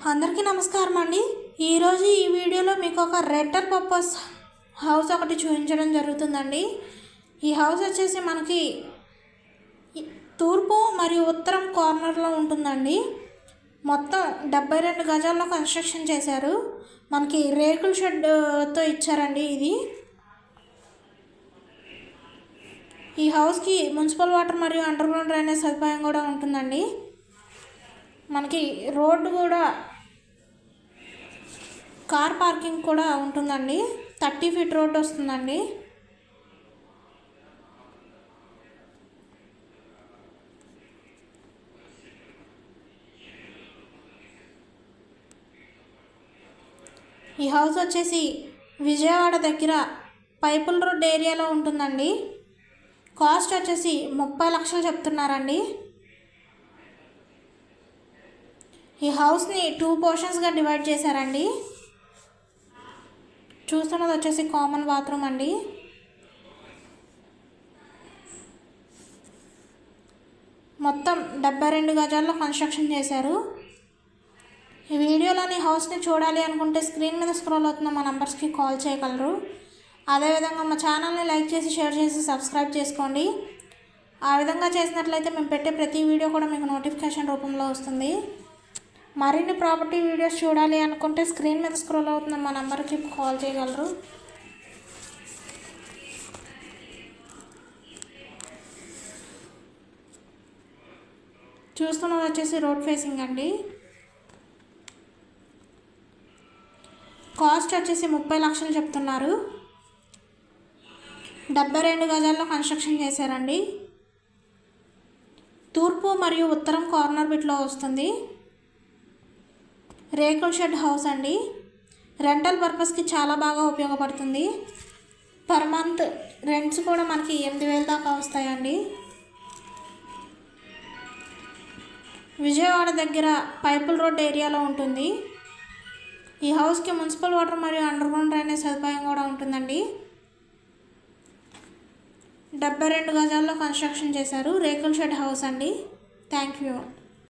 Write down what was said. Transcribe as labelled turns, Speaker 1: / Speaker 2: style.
Speaker 1: అందరికీ నమస్కారం అండి. ఈరోజు ఈ వీడియోలో మీకు ఒక రెంటల్ పర్పస్ హౌస్ ఒకటి చూపించడం జరుగుతుందండి. ఈ హౌస్ వచ్చేసి మనకి తూర్పు మరియు ఉత్తరం కార్నర్లో ఉంటుందండి. మొత్తం 72 గజాల్లో కన్స్ట్రక్షన్ చేశారు. మనకి రేకుల షెడ్తో ఇచ్చారండి. ఈ హౌస్కి మున్సిపల్ వాటర్ మరియు అండర్ గ్రౌండ్ డ్రైనేజ్ సదుపాయం కూడా ఉంటుందండి. మనకి రోడ్డు కూడా కార్ పార్కింగ్ కూడా ఉంటుందండి. 30 ఫీట్ రోడ్డు వస్తుందండి. ఈ హౌస్ వచ్చేసి విజయవాడ దగ్గర పైపుల్ రోడ్ ఏరియాలో ఉంటుందండి. కాస్ట్ వచ్చేసి 30 లక్షలు చెప్తున్నారండి. ఈ హౌస్ని 2 పోర్షన్స్గా డివైడ్ చేశారండి. చూస్తున్నది వచ్చేసి కామన్ బాత్రూమ్ అండి. మొత్తం 72 గజాల్లో కన్స్ట్రక్షన్ చేశారు. ఈ వీడియోలోని హౌస్ని చూడాలి అనుకుంటే స్క్రీన్ మీద స్క్రోల్ అవుతున్న మా నంబర్స్కి కాల్ చేయగలరు. అదేవిధంగా మా ఛానల్ని లైక్ చేసి షేర్ చేసి సబ్స్క్రైబ్ చేసుకోండి. ఆ విధంగా చేసినట్లయితే మేము పెట్టే ప్రతి వీడియో కూడా మీకు నోటిఫికేషన్ రూపంలో వస్తుంది. మరిన్ని ప్రాపర్టీ వీడియోస్ చూడాలి అనుకుంటే స్క్రీన్ మీద స్క్రోల్ అవుతున్న మా నంబర్కి కాల్ చేయగలరు. చూస్తున్నది వచ్చేసి రోడ్ ఫేసింగ్ అండి. కాస్ట్ వచ్చేసి 30 లక్షలు చెప్తున్నారు. 72 గజాల్లో కన్స్ట్రక్షన్ చేశారండి. తూర్పు మరియు ఉత్తరం కార్నర్ బిట్లో వస్తుంది. రేకుల షెడ్ హౌస్ అండి. రెంటల్ పర్పస్కి చాలా బాగా ఉపయోగపడుతుంది. పర్ మంత్ రెంట్స్ కూడా మనకి 8,000 దాకా వస్తాయండి. విజయవాడ దగ్గర పైపుల్ రోడ్ ఏరియాలో ఉంటుంది. ఈ హౌస్కి మున్సిపల్ వాటర్ మరియు అండర్ గ్రౌండ్ డ్రైనేజ్ సదుపాయం కూడా ఉంటుందండి. 72 గజాల్లో కన్స్ట్రక్షన్ చేశారు. రేకుల షెడ్ హౌస్ అండి. Thank you.